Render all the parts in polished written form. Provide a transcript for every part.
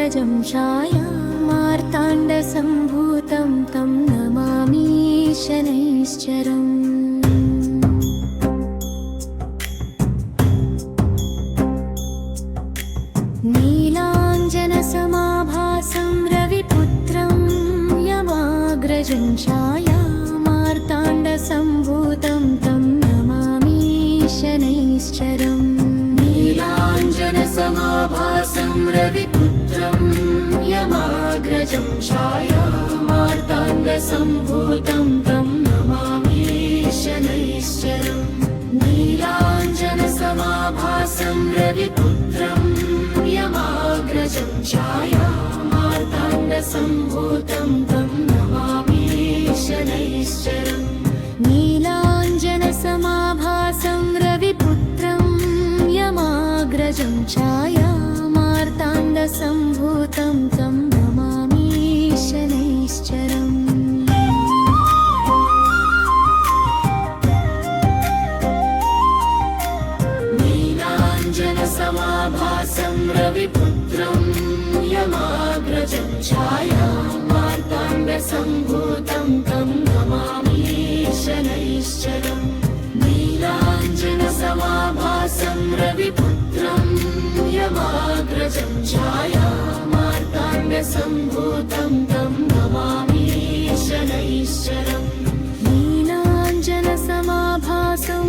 यमाग्रजं छायामार्ताण्डसम्भूतं तं नमामि शनैश्चरम्। नीलाञ्जनसमाभासं रविपुत्रं यमाग्रजं छायामार्ताण्डसम्भूतं तं नमामि शनैश्चरम्। नीलाञ्जनसमाभासं रविपुत्रं यमाग्रजं छायामार्ताण्डसम्भूतं तं नमामि शनैश्चरम्। नीलाञ्जनसमाभासं रविपुत्रं यमाग्रजं छायामार्ताण्डसम्भूतं तं नमामि शनैश्चरम्। नीलाञ्जनसमाभासं रविपुत्रं यमाग्रजं छायामार्ताण्डसम्भूतं तं नमामि शनैश्चरम्। नीलाञ्जनसमाभासं रविपुत्रं यमाग्रजं छायामार्ताण्डसम्भूतं तं नमामि शनैश्चरम्। नीलाञ्जनसमाभासं रविपुत्रं यमाग्रजं छायामार्ताण्डसम्भूतं तं नमामि शनैश्चरम्। नीलाञ्जनसमाभासं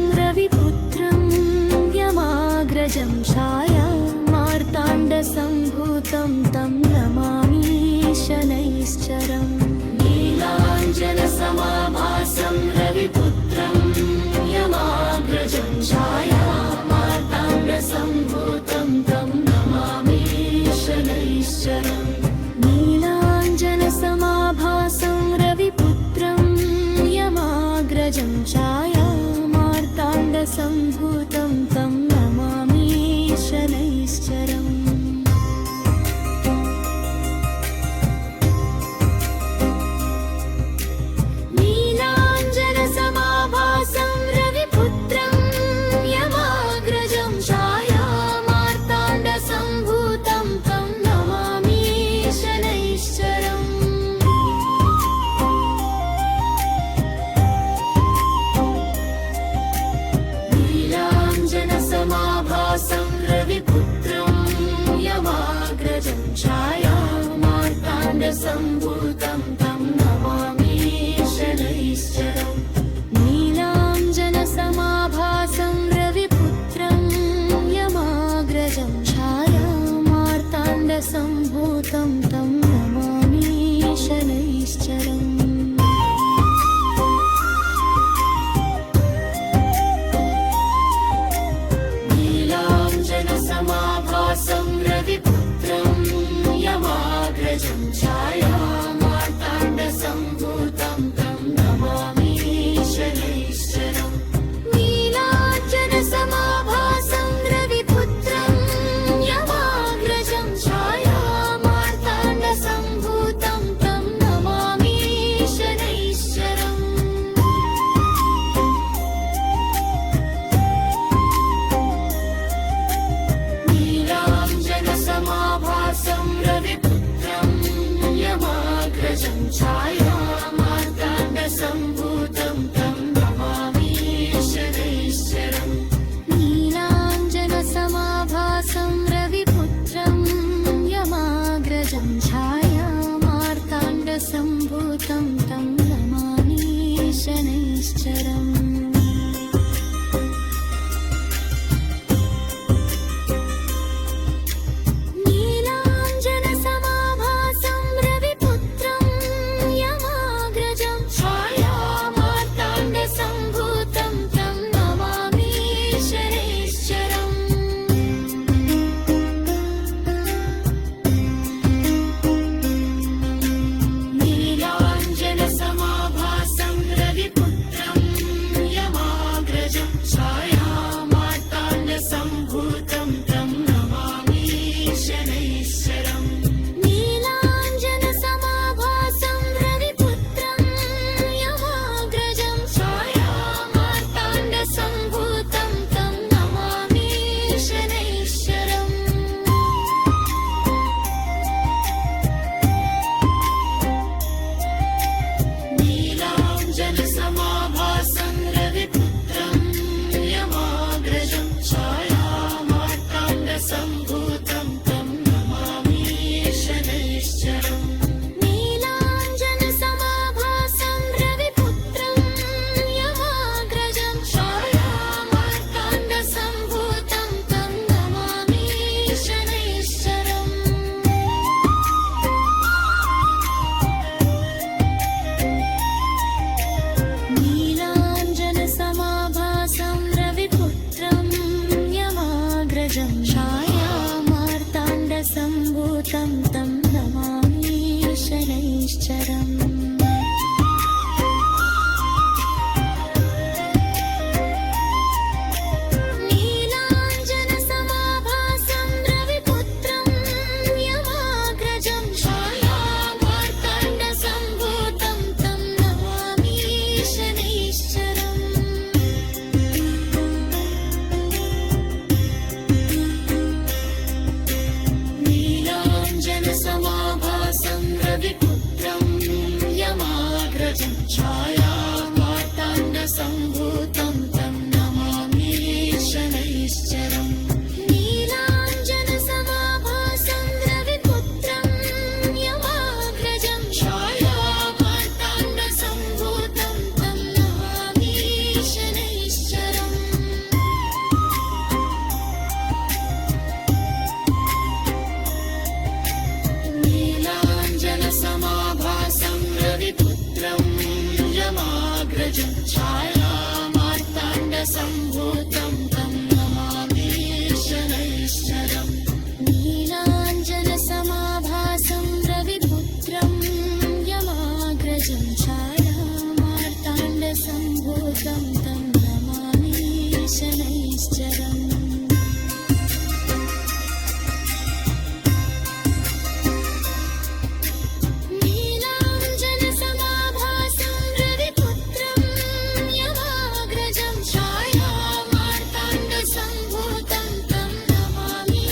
रविपुत्रं यमाग्रजं छायामार्ताण्डसम्भूतं तं नमामि शनैश्चरम्। नीलाञ्जनसमाभासं रविपुत्रं यमाग्रजं छायामार्ताण्डसम्भूतं तं नमामि शनैश्चरम्। नीलाञ्जनसमाभासं रविपुत्रं यमाग्रजं छायामार्ताण्डसम्भूतं तं नमामि शनैश्चरम्। नीलाञ्जनसमाभासं रविपुत्रं यमाग्रजं छायामार्ताण्डसम्भूतं तं नमामि शनैश्चरम्। नीलाञ्जनसमाभासं रविपुत्रं यमाग्रजं छायामार्ताण्डसम्भूतं तं नमामि शनैश्चरम्। नीलाञ्जनसमाभासं रविपुत्रं यमाग्रजं छायामार्ताण्डसम्भूतं तं नमामि शनैश्चरम्। नीलाञ्जनसमाभासं रविपुत्रं यमाग्रजं छायामार्ताण्डसम्भूतं तं नमामि शनैश्चरम्। नीलाञ्जनसमाभासं रविपुत्रं यमाग्रजं छायामार्ताण्डसम्भूतं तं नमामि शनैश्चरम्। नीलाञ्जनसमाभासं रविपुत्रं यमाग्रजं छायामार्ताण्डसम्भूतं तं नमामि शनैश्चरम्। नीलाञ्जनसमाभासं रविपुत्रं यमाग्रजं छायामार्ताण्डसम्भूतं तं नमामि शनैश्चरम्। नीलाञ्जनसमाभासं रविपुत्रं यमाग्रजं छायामार्ताण्डसम्भूतं तं नमामि शनैश्चरम्। नीलाञ्जनसमाभासं रविपुत्रं माग्रजं छायामार्ताण्डसम्भूतं तं नमामि शनैश्चरम् नीलाञ्जनसमाभासं रविपुत्रं यमाग्रजं छायामार्ताण्डसम्भूतं तं नमामि शनैश्चरम् नीलाञ्जनसमाभासं रविपुत्रं यमाग्रजं छायामार्ताण्डसम्भूतं तं नमामि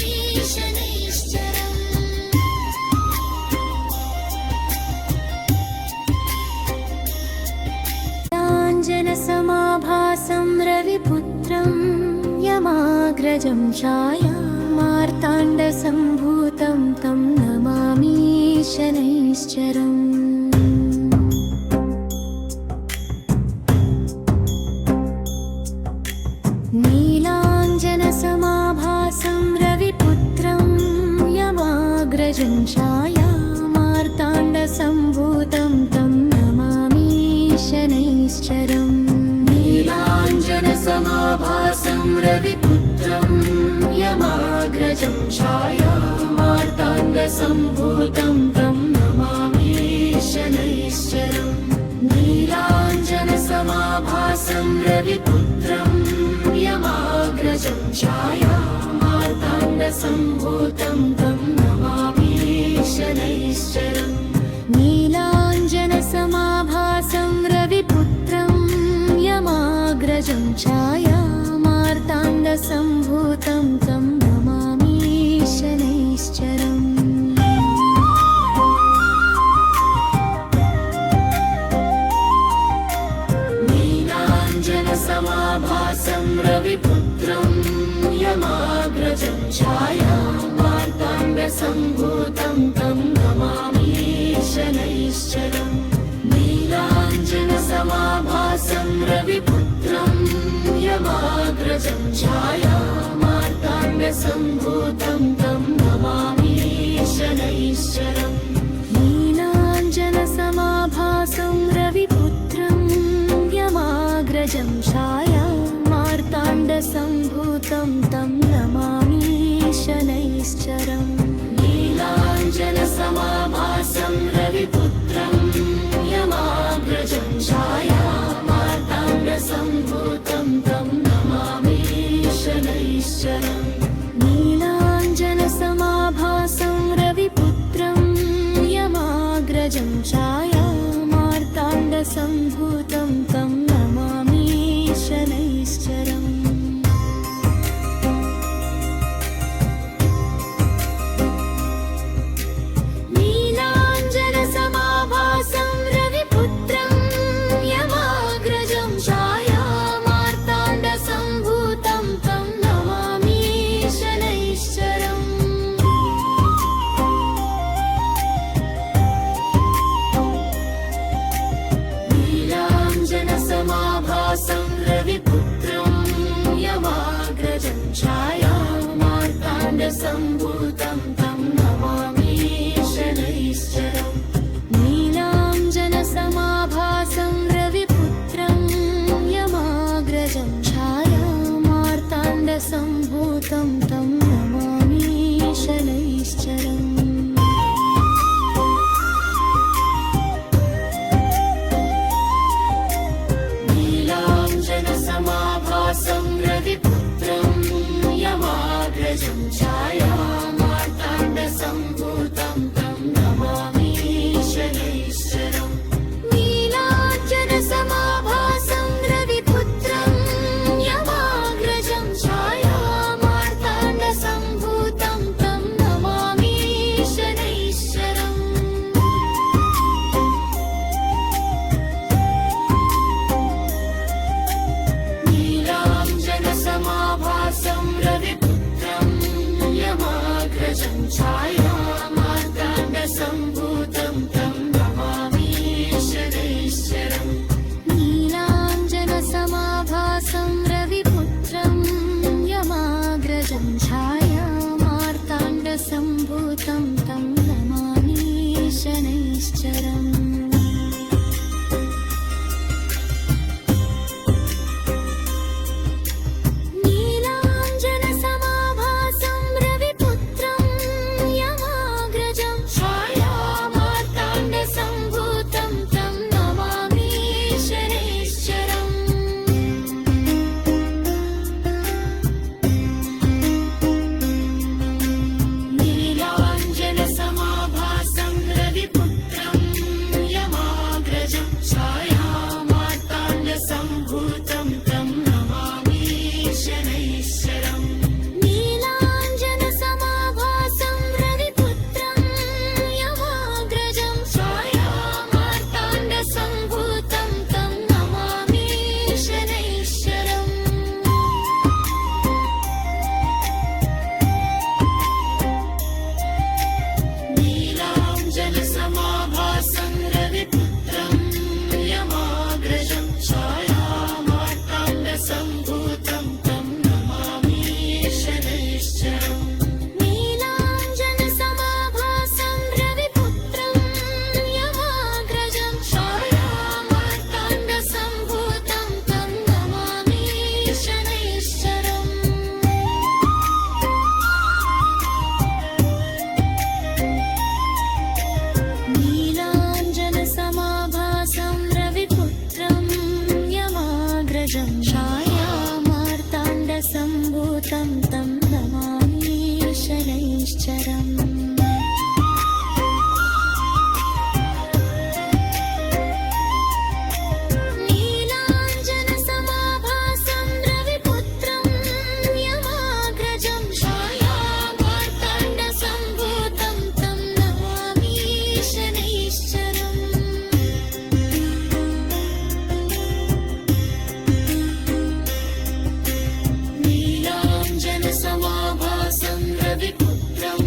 शनैश्चरम् नीलाञ्जनसमाभासं रविपुत्रं यमाग्रजं छायामार्ताण्डसम्भूतं तं नमामि शनैश्चरम् नीलाञ्जनसमाभासं रविपुत्रं यमाग्रजं छायामार्ताण्डसम्भूतं तं नमामि शनैश्चरम् नीलाञ्जनसमाभासं रविपुत्रं यमाग्रजं छायामार्ताण्डसम्भूतं तं नमामि शनैश्चरम् नीलाञ्जनसमाभासं रविपुत्रं यमाग्रजं छायामार्ताण्डसम्भूतं तं नमामि शनैश्चरम् नीलाञ्जनसमाभासं रविपुत्रं यमाग्रजं छायामार्ताण्डसम्भूतं तं नमामि शनैश्चरम् नीलाञ्जनसमाभासं रविपुत्रं यमाग्रजं छायामार्ताण्डसम्भूतं तं नमामि शनैश्चरम् नीलाञ्जनसमाभासं रविपुत्रं यमाग्रजं छायामार्ताण्डसम्भूतं तं नमामि शनैश्चरम् नीलाञ्जनसमाभासं रविपुत्रं यमाग्रजं छायामार्ताण्डसम्भूतं तं नमामि शनैश्चरम् नीलाञ्जनसमाभासं रविपुत्रं यमाग्रजं छायामार्ताण्डसम्भूतं तं नमामि शनैश्चरम् नीलाञ्जनसमाभासं रविपुत्रं यमाग्रजं छायामार्ताण्डसम्भूतं तं नमामि शनैश्चरम् नीलाञ्जनसमाभासं रविपुत्रं यमाग्रजं छायामार्ताण्डसम्भूतं तं नमामि शनैश्चरम् नीलाञ्जनसमाभासं रविपुत्रं यमाग्रजं छायामार्ताण्डसम्भूतं तं नमामि शनैश्चरम् नीलाञ्जनसमाभासं रविपुत्रं यमाग्रजं छायामार्ताण्डसम्भूतं तं नमामि शनैश्चरम् नीलाञ्जनसमाभासं रविपुत्रं यमाग्रजं छायामार्ताण्डसम्भूतं तं नमामि शनैश्चरम् नीलाञ्जनसमाभासं रविपुत्रं यमाग्रजं छायामार्ताण्डसम्भूतं तं नमामि शनैश्चरम् नीलाञ्जनसमाभासं रविपुत्रं यमाग्रजं छायामार्ताण्डसम्भूतं तं नमामि शनैश्चरम् नीलाञ्जनसमाभासं रविपुत्रं यमाग्रजं छायामार्ताण्डसम्भूतं तं नमामि शनैश्चरम् यमाग्रजं छायामार्ताण्डसम्भूतं तं नमामि शनैश्चरम् नीलाञ्जनसमाभासं रविपुत्रं यमाग्रजं छायामार्ताण्डसम्भूतं तं नमामि शनैश्चरम् नीलाञ्जनसमाभासं रविपुत्रं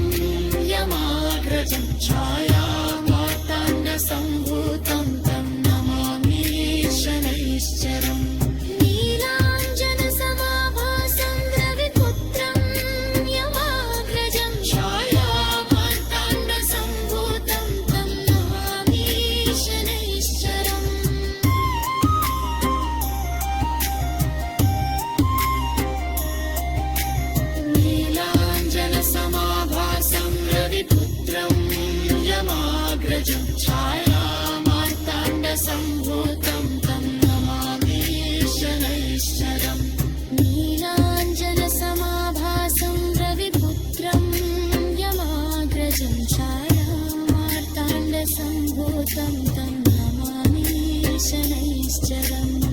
यमाग्रजं छायामार्ताण्डसम्भूतं तं नमामि शनैश्चरम् नीलाञ्जनसमाभासं रविपुत्रं यमाग्रजं छायामार्ताण्डसम्भूतं तं नमामि शनैश्चरम् नीलाञ्जनसमाभासं रविपुत्रं यमाग्रजं छायामार्ताण्डसम्भूतं तं नमामि शनैश्चरम् नीलाञ्जनसमाभासं रविपुत्रं यमाग्रजं छायामार्ताण्डसम्भूतं तं नमामि शनैश्चरम्